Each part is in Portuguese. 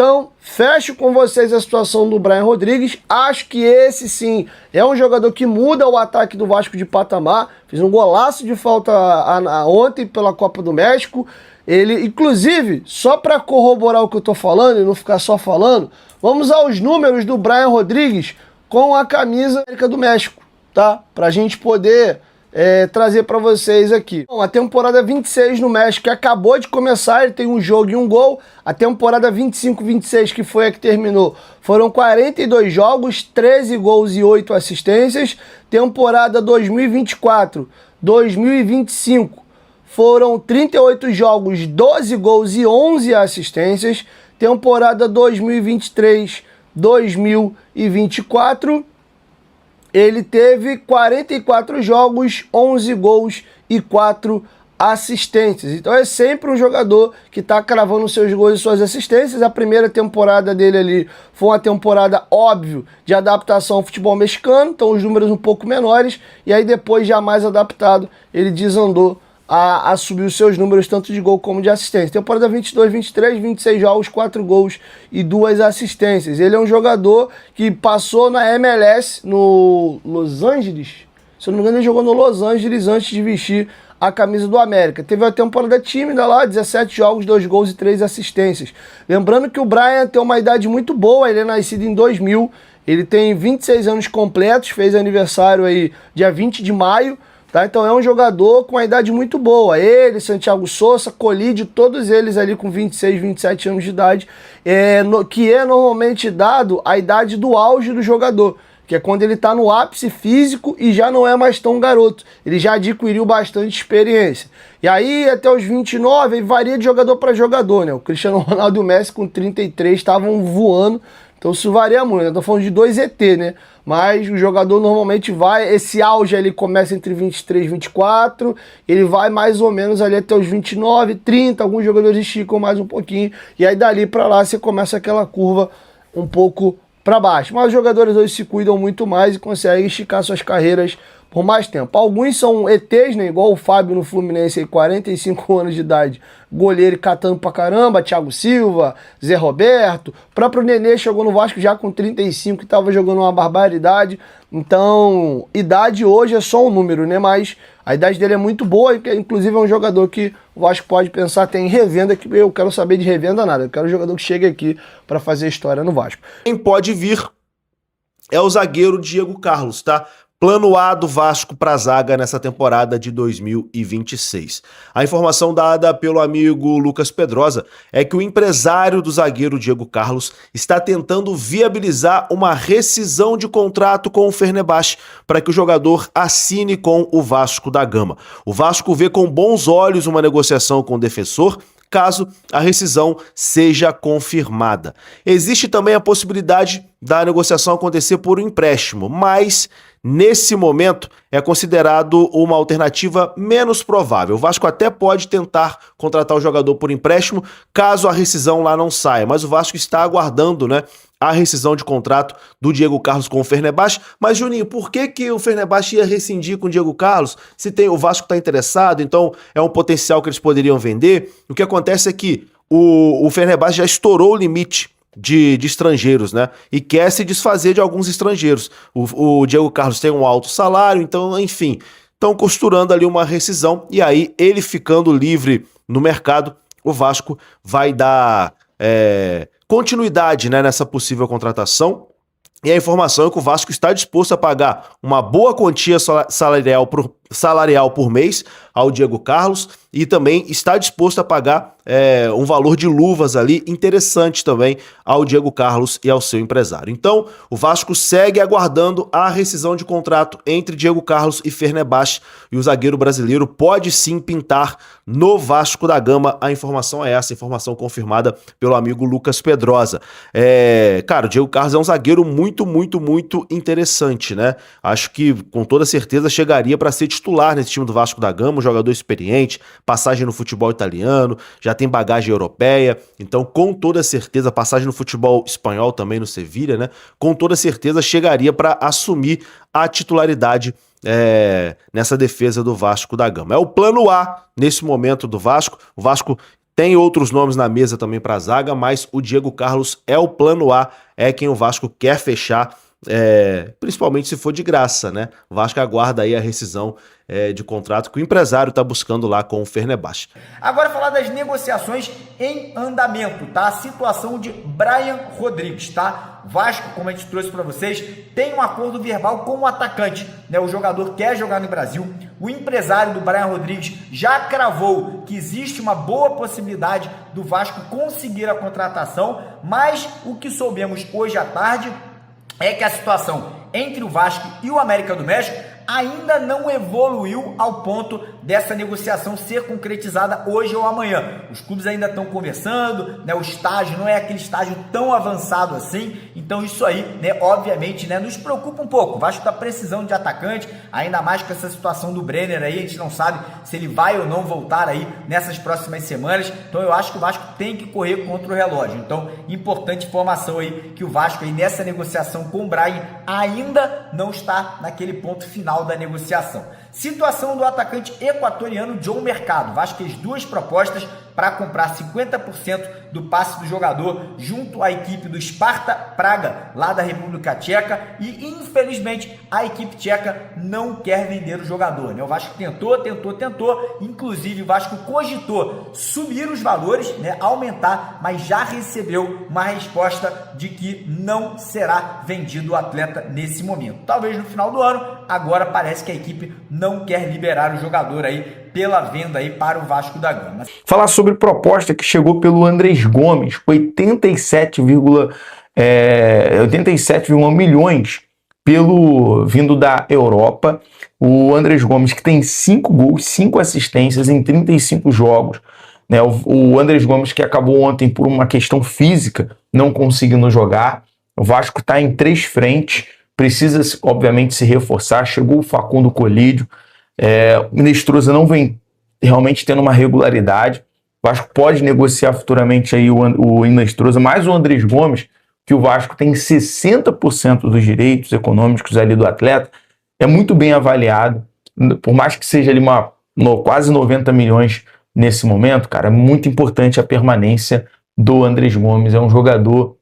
Então, fecho com vocês a situação do Brian Rodrigues. Acho que esse sim é um jogador que muda o ataque do Vasco de patamar. Fez um golaço de falta ontem pela Copa do México. Ele, inclusive, só para corroborar o que eu tô falando e não ficar só falando, vamos aos números do Brian Rodrigues com a camisa América do México, tá? Pra gente poder trazer para vocês aqui. Bom, a temporada 26 no México que acabou de começar, ele tem um jogo e um gol. A temporada 25-26, que foi a que terminou, foram 42 jogos, 13 gols e 8 assistências. Temporada 2024-2025, foram 38 jogos, 12 gols e 11 assistências. Temporada 2023-2024, ele teve 44 jogos, 11 gols e 4 assistências. Então é sempre um jogador que está cravando seus gols e suas assistências. A primeira temporada dele ali foi uma temporada, óbvio, de adaptação ao futebol mexicano, então os números um pouco menores, e aí depois, já mais adaptado, ele desandou a subir os seus números tanto de gol como de assistência. Temporada 22-23, 26 jogos, 4 gols e 2 assistências. Ele é um jogador que passou na MLS no Los Angeles. Se eu não me engano, ele jogou no Los Angeles antes de vestir a camisa do América. Teve uma temporada tímida lá, 17 jogos, 2 gols e 3 assistências. Lembrando que o Brian tem uma idade muito boa, ele é nascido em 2000, ele tem 26 anos completos, fez aniversário aí dia 20 de maio, tá? Então é um jogador com uma idade muito boa. Ele, Santiago Sousa, Colídio, todos eles ali com 26, 27 anos de idade, que é normalmente dado a idade do auge do jogador, que é quando ele está no ápice físico e já não é mais tão garoto. Ele já adquiriu bastante experiência. E aí, até os 29, ele varia de jogador para jogador, né? O Cristiano Ronaldo e o Messi com 33 estavam voando, então isso varia muito. Eu tô falando de 2 ET, né? Mas o jogador normalmente vai, esse auge ali começa entre 23 e 24, ele vai mais ou menos ali até os 29, 30, alguns jogadores esticam mais um pouquinho, e aí dali para lá você começa aquela curva um pouco para baixo. Mas os jogadores hoje se cuidam muito mais e conseguem esticar suas carreiras por mais tempo. Alguns são ETs, né? Igual o Fábio no Fluminense, aí, 45 anos de idade, goleiro catando pra caramba, Thiago Silva, Zé Roberto, o próprio Nenê chegou no Vasco já com 35 e tava jogando uma barbaridade. Então, idade hoje é só um número, né? Mas a idade dele é muito boa, inclusive é um jogador que o Vasco pode pensar até em revenda, que eu quero saber de revenda nada, eu quero um jogador que chegue aqui para fazer história no Vasco. Quem pode vir é o zagueiro Diego Carlos, tá? Plano A do Vasco para a zaga nessa temporada de 2026. A informação dada pelo amigo Lucas Pedrosa é que o empresário do zagueiro Diego Carlos está tentando viabilizar uma rescisão de contrato com o Fenerbahçe para que o jogador assine com o Vasco da Gama. O Vasco vê com bons olhos uma negociação com o defensor, caso a rescisão seja confirmada. Existe também a possibilidade da negociação acontecer por um empréstimo, mas nesse momento é considerado uma alternativa menos provável. O Vasco até pode tentar contratar o jogador por empréstimo caso a rescisão lá não saia, mas o Vasco está aguardando, né, a rescisão de contrato do Diego Carlos com o Fenerbahçe. Mas, Juninho, por que o Fenerbahçe ia rescindir com o Diego Carlos? Se o Vasco está interessado, então é um potencial que eles poderiam vender. O que acontece é que o Fenerbahçe já estourou o limite de estrangeiros, né? E quer se desfazer de alguns estrangeiros. O Diego Carlos tem um alto salário, então, enfim, estão costurando ali uma rescisão, e aí ele ficando livre no mercado, o Vasco vai dar continuidade, né, nessa possível contratação. E a informação é que o Vasco está disposto a pagar uma boa quantia salarial por mês ao Diego Carlos e também está disposto a pagar um valor de luvas ali interessante também ao Diego Carlos e ao seu empresário. Então, o Vasco segue aguardando a rescisão de contrato entre Diego Carlos e Fenerbahçe, e o zagueiro brasileiro pode sim pintar no Vasco da Gama. A informação é essa, informação confirmada pelo amigo Lucas Pedrosa. Cara, o Diego Carlos é um zagueiro muito, muito, muito interessante, né? Acho que com toda certeza chegaria para ser titular nesse time do Vasco da Gama, um jogador experiente, passagem no futebol italiano, já tem bagagem europeia, então com toda certeza, passagem no futebol espanhol também no Sevilha, né? Com toda certeza chegaria para assumir a titularidade nessa defesa do Vasco da Gama. É o plano A nesse momento do Vasco. O Vasco Tem outros nomes na mesa também para a zaga, mas o Diego Carlos é o plano A, é quem o Vasco quer fechar, principalmente se for de graça, né? O Vasco aguarda aí a rescisão de contrato que o empresário está buscando lá com o Fenerbahçe. Agora falar das negociações em andamento, tá? A situação de Brian Rodrigues, tá? Vasco, como a gente trouxe para vocês, tem um acordo verbal com o atacante, né? O jogador quer jogar no Brasil. O empresário do Brian Rodrigues já cravou que existe uma boa possibilidade do Vasco conseguir a contratação, mas o que soubemos hoje à tarde é que a situação entre o Vasco e o América do México ainda não evoluiu ao ponto dessa negociação ser concretizada hoje ou amanhã. Os clubes ainda estão conversando, né? O estágio não é aquele estágio tão avançado assim, então isso aí, né, obviamente, né, nos preocupa um pouco. O Vasco está precisando de atacante, ainda mais com essa situação do Brenner aí, a gente não sabe se ele vai ou não voltar aí nessas próximas semanas, então eu acho que o Vasco tem que correr contra o relógio. Então, importante informação aí, que o Vasco aí nessa negociação com o Brian ainda não está naquele ponto final da negociação. Situação do atacante equatoriano John Mercado. Vasco fez duas propostas para comprar 50% do passe do jogador junto à equipe do Sparta Praga, lá da República Tcheca, e infelizmente a equipe tcheca não quer vender o jogador, né? O Vasco tentou, inclusive o Vasco cogitou subir os valores, né, aumentar, mas já recebeu uma resposta de que não será vendido o atleta nesse momento. Talvez no final do ano, agora parece que a equipe não quer liberar o jogador aí pela venda aí para o Vasco da Gama. Falar sobre proposta que chegou pelo Andrés Gomes, 87,1 milhões vindo da Europa. O Andrés Gomes, que tem 5 gols, 5 assistências em 35 jogos. Né? O Andrés Gomes, que acabou ontem por uma questão física, não conseguindo jogar. O Vasco está em 3 frentes, precisa obviamente se reforçar. Chegou o Facundo Colídio. O Inestrosa não vem realmente tendo uma regularidade. O Vasco pode negociar futuramente aí o Inestrosa, mais o Andrés Gomes, que o Vasco tem 60% dos direitos econômicos ali do atleta, é muito bem avaliado, por mais que seja ali quase 90 milhões nesse momento, cara, é muito importante a permanência do Andrés Gomes. É um jogador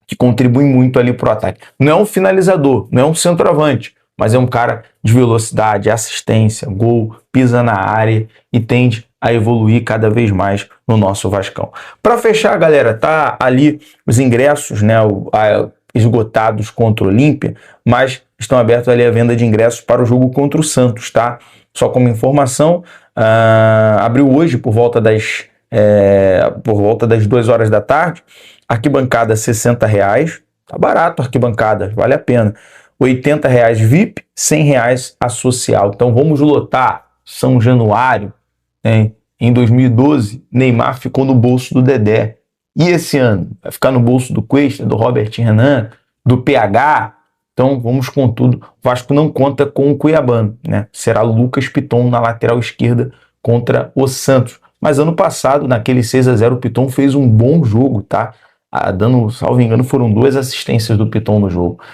que contribui muito ali pro ataque. Não é um finalizador, não é um centroavante, mas é um cara de velocidade, assistência, gol, pisa na área e tende a evoluir cada vez mais no nosso Vascão. Para fechar, galera, tá ali os ingressos, né, esgotados contra o Olímpia, mas estão abertos ali a venda de ingressos para o jogo contra o Santos, tá? Só como informação, abriu hoje por volta das 2 horas da tarde, arquibancada R$60, tá barato a arquibancada, vale a pena. R$80 VIP, R$100 a social. Então vamos lotar São Januário, né? Em 2012, Neymar ficou no bolso do Dedé. E esse ano? Vai ficar no bolso do Cuesta, do Robert Renan, do PH? Então vamos com tudo. O Vasco não conta com o Cuiabano, né? Será Lucas Piton na lateral esquerda contra o Santos. Mas ano passado, naquele 6-0, o Piton fez um bom jogo, tá? Salvo engano, foram 2 assistências do Piton no jogo.